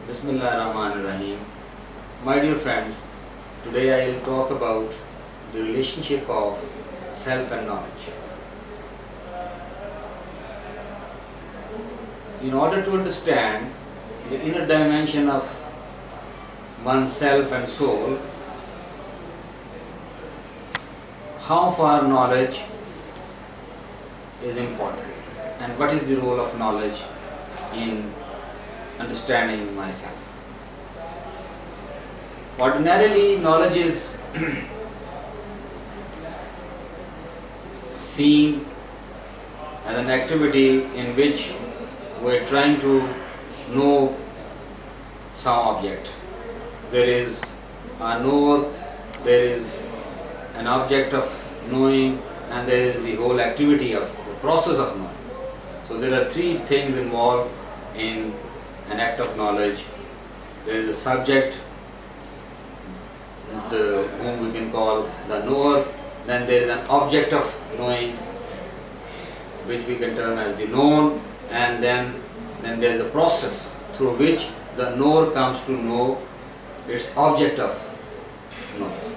Bismillahirrahmanirrahim. My dear friends, today I will talk about the relationship of self and knowledge. In order to understand the inner dimension of oneself and soul, how far knowledge is important and what is the role of knowledge in understanding myself. Ordinarily, knowledge is seen as an activity in which we are trying to know some object. There is a knower, there is an object of knowing, and there is the whole activity of the process of knowing. So there are three things involved in an act of knowledge. There is a subject, whom we can call the knower. Then there is an object of knowing, which we can term as the known, and then there is a process through which the knower comes to know its object of knowing.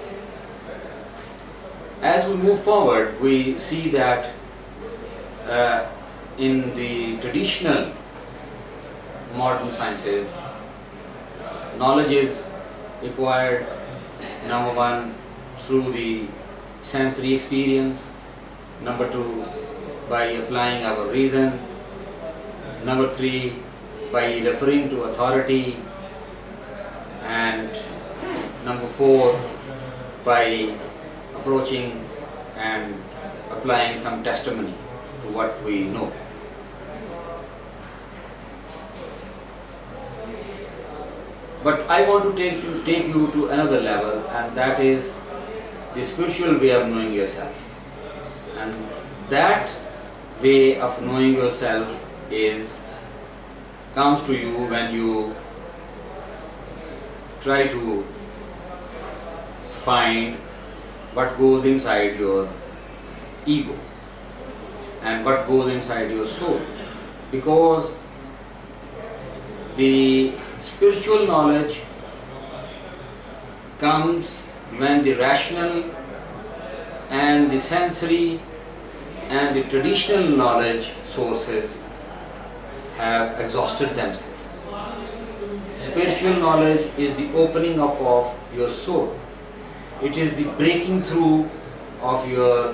As we move forward, we see that in the traditional modern sciences, knowledge is acquired, number one, through the sensory experience, number two, by applying our reason, number three, by referring to authority, and number four, by approaching and applying some testimony to what we know. But I want to take you to another level, and that is the spiritual way of knowing yourself. And that way of knowing yourself comes to you when you try to find what goes inside your ego and what goes inside your soul. Because the spiritual knowledge comes when the rational and the sensory and the traditional knowledge sources have exhausted themselves. Spiritual knowledge is the opening up of your soul. It is the breaking through of your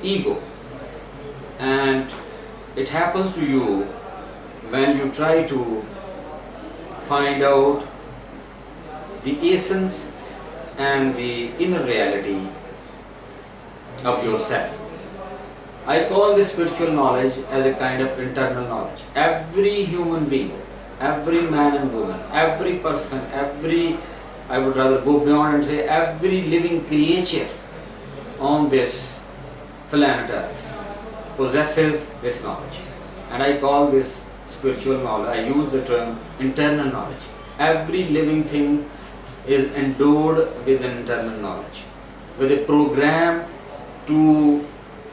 ego, and it happens to you when you try to find out the essence and the inner reality of yourself. I call this spiritual knowledge as a kind of internal knowledge. Every human being, every man and woman, every person, I would rather go beyond and say every living creature on this planet Earth possesses this knowledge. And I call this spiritual knowledge, I use the term internal knowledge. Every living thing is endowed with an internal knowledge, with a program to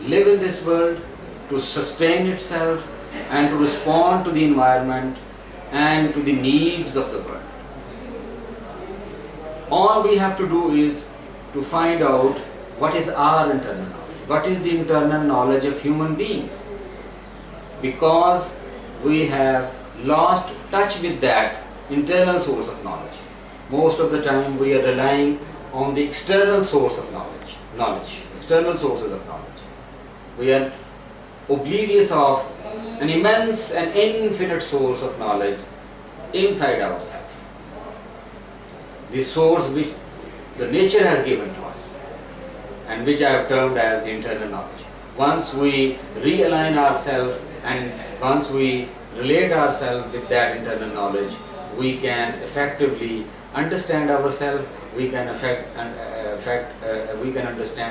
live in this world, to sustain itself, and to respond to the environment and to the needs of the world. All we have to do is to find out what is our internal knowledge, what is the internal knowledge of human beings, because we have lost touch with that internal source of knowledge. Most of the time we are relying on the external source of knowledge, external sources of knowledge. We are oblivious of an immense and infinite source of knowledge inside ourselves. The source which the nature has given to us, and which I have termed as the internal knowledge. Once we realign ourselves and once we relate ourselves with that internal knowledge, we can effectively understand ourselves, we can understand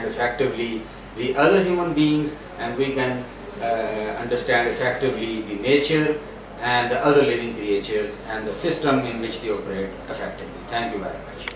effectively the other human beings, and we can understand effectively the nature and the other living creatures and the system in which they operate effectively. Thank you very much.